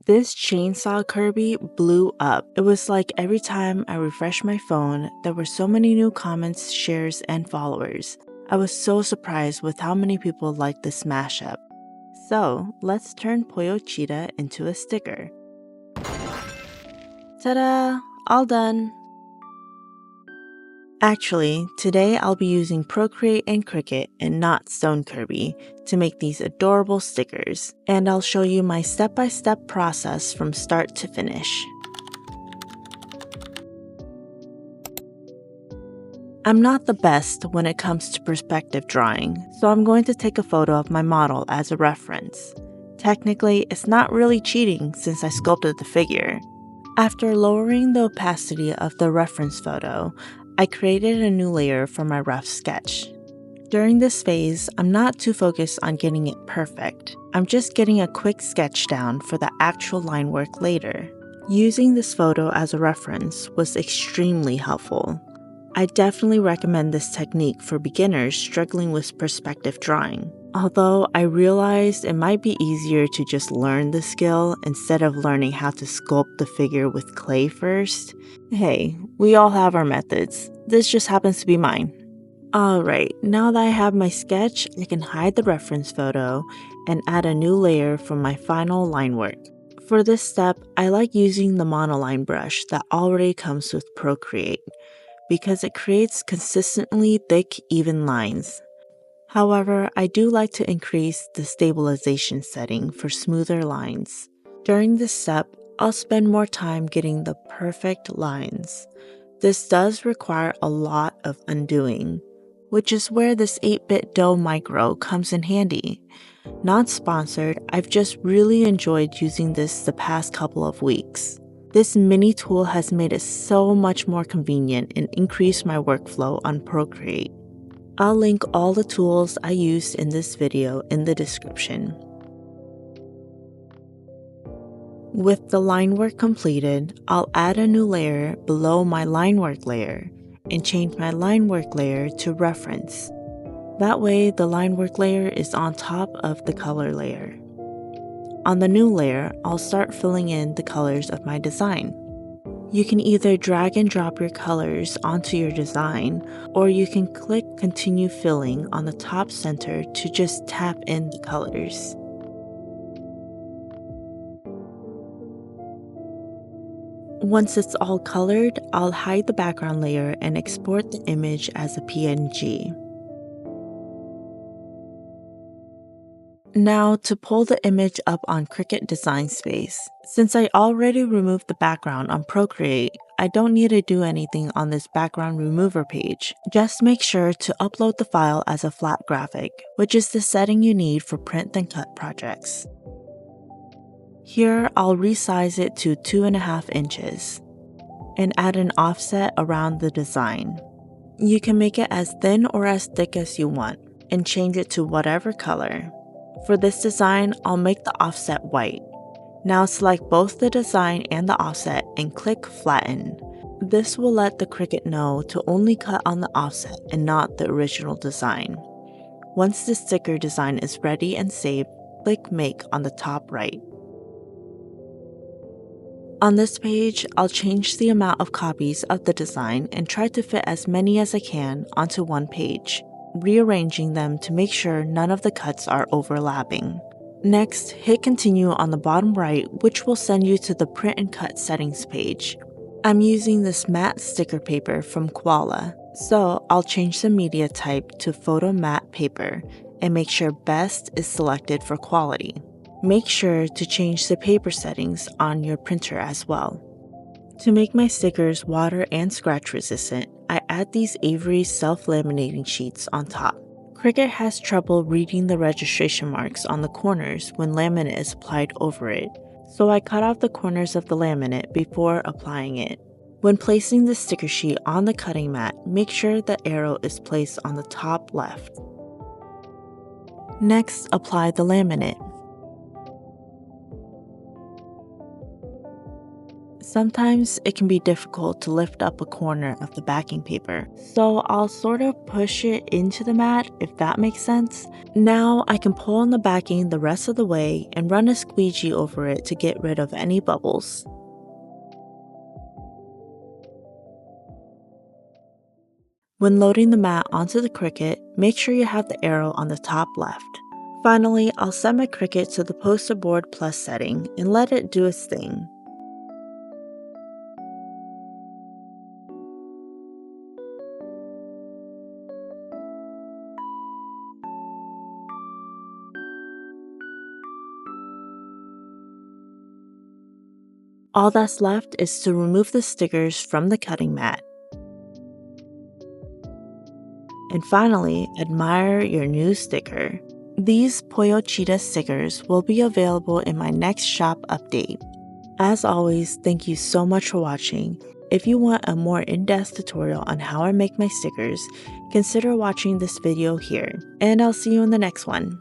This chainsaw Kirby blew up. It was like every time I refreshed my phone, there were so many new comments, shares, and followers. I was so surprised with how many people liked this mashup. So, let's turn Pollo Cheetah into a sticker. Ta-da! All done! Actually, today I'll be using Procreate and Cricut and not Stone Kirby to make these adorable stickers, and I'll show you my step-by-step process from start to finish. I'm not the best when it comes to perspective drawing, so I'm going to take a photo of my model as a reference. Technically, it's not really cheating since I sculpted the figure. After lowering the opacity of the reference photo, I created a new layer for my rough sketch. During this phase, I'm not too focused on getting it perfect. I'm just getting a quick sketch down for the actual line work later. Using this photo as a reference was extremely helpful. I definitely recommend this technique for beginners struggling with perspective drawing. Although I realized it might be easier to just learn the skill instead of learning how to sculpt the figure with clay first. Hey, we all have our methods. This just happens to be mine. Alright, now that I have my sketch, I can hide the reference photo and add a new layer for my final line work. For this step, I like using the monoline brush that already comes with Procreate because it creates consistently thick, even lines. However, I do like to increase the stabilization setting for smoother lines. During this step, I'll spend more time getting the perfect lines. This does require a lot of undoing, which is where this 8-bit dough micro comes in handy. Not sponsored, I've just really enjoyed using this the past couple of weeks. This mini tool has made it so much more convenient and increased my workflow on Procreate. I'll link all the tools I used in this video in the description. With the line work completed, I'll add a new layer below my line work layer and change my line work layer to reference. That way, the line work layer is on top of the color layer. On the new layer, I'll start filling in the colors of my design. You can either drag and drop your colors onto your design, or you can click Continue Filling on the top center to just tap in the colors. Once it's all colored, I'll hide the background layer and export the image as a PNG. Now to pull the image up on Cricut Design Space. Since I already removed the background on Procreate, I don't need to do anything on this background remover page. Just make sure to upload the file as a flat graphic, which is the setting you need for print and cut projects. Here, I'll resize it to 2.5 inches and add an offset around the design. You can make it as thin or as thick as you want and change it to whatever color. For this design, I'll make the offset white. Now select both the design and the offset and click Flatten. This will let the Cricut know to only cut on the offset and not the original design. Once the sticker design is ready and saved, click Make on the top right. On this page, I'll change the amount of copies of the design and try to fit as many as I can onto one page, rearranging them to make sure none of the cuts are overlapping. Next, hit Continue on the bottom right, which will send you to the Print and Cut settings page. I'm using this matte sticker paper from Koala, so I'll change the media type to Photo Matte Paper and make sure Best is selected for quality. Make sure to change the paper settings on your printer as well. To make my stickers water and scratch resistant, I add these Avery self-laminating sheets on top. Cricut has trouble reading the registration marks on the corners when laminate is applied over it, so I cut off the corners of the laminate before applying it. When placing the sticker sheet on the cutting mat, make sure the arrow is placed on the top left. Next, apply the laminate. Sometimes it can be difficult to lift up a corner of the backing paper, so I'll sort of push it into the mat, if that makes sense. Now I can pull on the backing the rest of the way and run a squeegee over it to get rid of any bubbles. When loading the mat onto the Cricut, make sure you have the arrow on the top left. Finally, I'll set my Cricut to the poster board plus setting and let it do its thing. All that's left is to remove the stickers from the cutting mat. And finally, admire your new sticker. These Pollo Cheetah stickers will be available in my next shop update. As always, thank you so much for watching. If you want a more in-depth tutorial on how I make my stickers, consider watching this video here, and I'll see you in the next one.